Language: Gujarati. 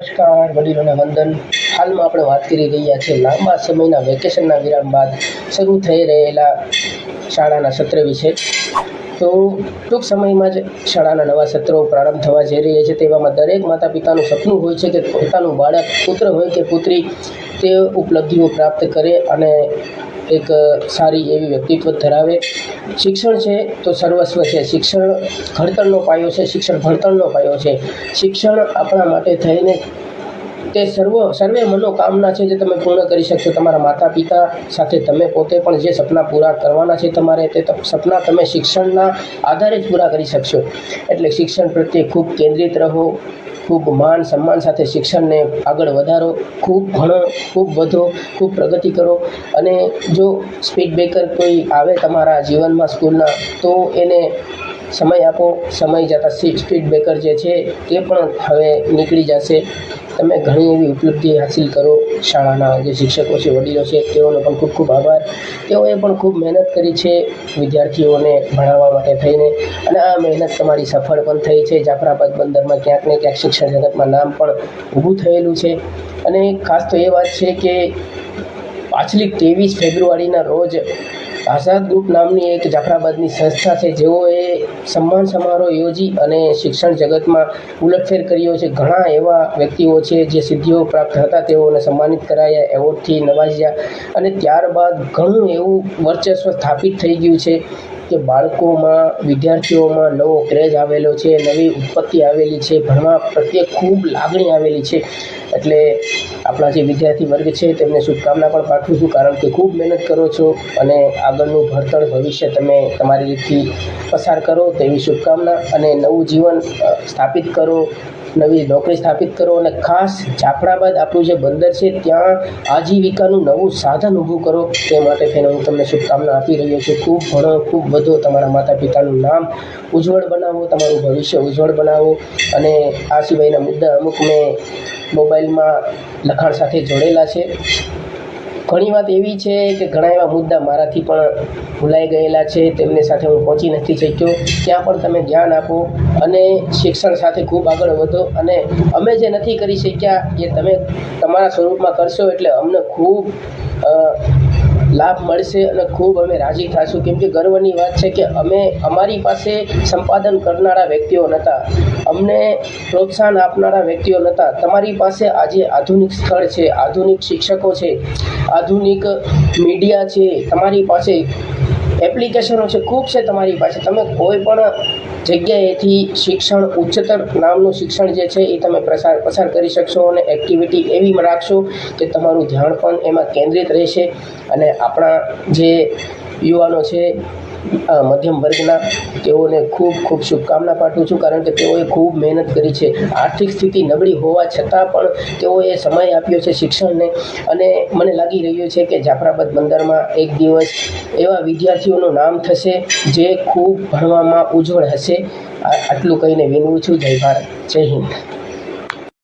નમસ્કાર, વડીલોને વંદન. હાલમાં આપણે વાત કરી રહ્યા છીએ લાંબા સમયના વેકેશનના વિરામ બાદ શરૂ થઈ રહેલા શાળાના સત્ર વિશે. તો ટૂંક સમયમાં જ શાળાના નવા સત્રો પ્રારંભ થવા જઈ રહ્યા છે. તેવામાં દરેક માતા પિતાનું સપનું હોય છે કે પોતાનું બાળક, પુત્ર હોય કે પુત્રી, તે ઉપલબ્ધિઓ પ્રાપ્ત કરે અને એક સારી એવી વ્યક્તિત્વ ધરાવે. શિક્ષણ છે તો સર્વસ્વ છે. શિક્ષણ ઘડતરનો પાયો છે. શિક્ષણ ભણતરનો પાયો છે. શિક્ષણ આપણા માટે થઈને તે સર્વે મનોકામના છે જે તમે પૂર્ણ કરી શકશો. તમારા માતા પિતા સાથે તમે પોતે પણ જે સપના પૂરા કરવાના છે તમારે, તે સપના તમે શિક્ષણના આધારે જ પૂરા કરી શકશો. એટલે શિક્ષણ પ્રત્યે ખૂબ કેન્દ્રિત રહો. ખૂબ માન સન્માન સાથે શિક્ષણને આગળ વધારો. ખૂબ ભણો, ખૂબ વધો, ખૂબ પ્રગતિ કરો. અને જો સ્પીડ બ્રેકર કોઈ આવે તમારા જીવનમાં સ્કૂલના, તો એને સમય આપો. સમય જતાં સ્પીડ બ્રેકર જે છે તે પણ હવે નીકળી જશે. તમે ઘણી એવી ઉપલબ્ધિ હાંસિલ કરો. શાળાના જે શિક્ષકો છે, વડીલો છે, તેઓનો પણ ખૂબ ખૂબ આભાર. તેઓએ પણ ખૂબ મહેનત કરી છે વિદ્યાર્થીઓને ભણાવવા માટે થઈને, અને આ મહેનત તમારી સફળ પણ થઈ છે. જાફરાબાદ બંદરમાં ક્યાંક ને ક્યાંક શિક્ષણ જગતમાં નામ પણ ઊભું થયેલું છે. અને ખાસ તો એ વાત છે કે પાછલી 23 ફેબ્રુઆરીના રોજ આઝાદ ગ્રુપ નામની એક જાફરાબાદની સંસ્થા છે, જેઓએ સન્માન સમારોહ યોજી અને શિક્ષણ જગતમાં ઉલટફેર કર્યો છે. ઘણા એવા વ્યક્તિઓ છે જે સિદ્ધિઓ પ્રાપ્ત હતા, તેઓને સન્માનિત કરાયા, એવોર્ડથી નવાજ્યા. અને ત્યારબાદ ઘણું એવું વર્ચસ્વ સ્થાપિત થઈ ગયું છે કે બાળકોમાં, વિદ્યાર્થીઓમાં નવો ક્રેઝ આવેલો છે, નવી ઉત્પત્તિ આવેલી છે, ભણવા પ્રત્યે ખૂબ લાગણી આવેલી છે. એટલે આપણા જે વિદ્યાર્થી વર્ગ છે તેમને શુભકામના પણ પાઠવું છું, કારણ કે ખૂબ મહેનત કરો છો અને આગળનું ભણતર ભવિષ્ય તમે તમારી રીતથી પસાર કરો તેવી શુભકામના. અને નવું જીવન સ્થાપિત કરો, નવી નોકરી સ્થાપિત કરો. અને ખાસ જાફરાબાદ આપણું જે બંદર છે ત્યાં આજીવિકાનું નવું સાધન ઊભું કરો. તે માટે થઈને હું તમને શુભકામના આપી રહ્યો છું. ખૂબ ભણો, ખૂબ વધો, તમારા માતા પિતાનું નામ ઉજ્જવળ બનાવો, તમારું ભવિષ્ય ઉજ્જવળ બનાવો. અને આ સિવાયના મુદ્દા અમુક મેં મોબાઈલમાં લખાણ સાથે જોડેલા છે. ઘણી વાત એવી છે કે ઘણા એવા મુદ્દા મારાથી પણ ભૂલાઈ ગયેલા છે, તેમની સાથે હું પહોંચી નથી શક્યો. ત્યાં પણ તમે ધ્યાન આપો અને શિક્ષણ સાથે ખૂબ આગળ વધો. અને અમે જે નથી કરી શક્યા એ તમે તમારા સ્વરૂપમાં કરશો એટલે અમને ખૂબ લાભ મળશે અને ખૂબ અમે રાજી થઈશું. કેમ કે ગર્વની વાત છે કે અમારી પાસે સંપાદન કરનારા વ્યક્તિઓ નહોતા, અમને પ્રોત્સાહન આપનારા વ્યક્તિઓ નહોતા. તમારી પાસે આજે આધુનિક સ્થળ છે, આધુનિક શિક્ષકો છે, આધુનિક મીડિયા છે, તમારી પાસે એપ્લિકેશનો છે, ખૂબ છે તમારી પાસે. તમે કોઈ પણ જગ્યાએથી શિક્ષણ, ઉચ્ચતર નામનું શિક્ષણ જે છે એ તમે પસાર કરી શકશો. અને એક્ટિવિટી એવી રાખશો કે તમારું ધ્યાન પણ એમાં કેન્દ્રિત રહેશે. અને આપણા જે યુવાનો છે મધ્યમ વર્ગના, તેઓને ખૂબ ખૂબ શુભકામના પાઠવું છું, કારણ કે તેઓએ ખૂબ મહેનત કરી છે. આર્થિક સ્થિતિ નબળી હોવા છતાં પણ તેઓએ સમય આપ્યો છે શિક્ષણને. અને મને લાગી રહ્યું છે કે જાફરાબાદ બંદરમાં એક દિવસ એવા વિદ્યાર્થીઓનું નામ થશે જે ખૂબ ભણવામાં ઉજ્જવળ હશે. આટલું કહીને વિનવું છું. જય ભારત, જય હિન્દ.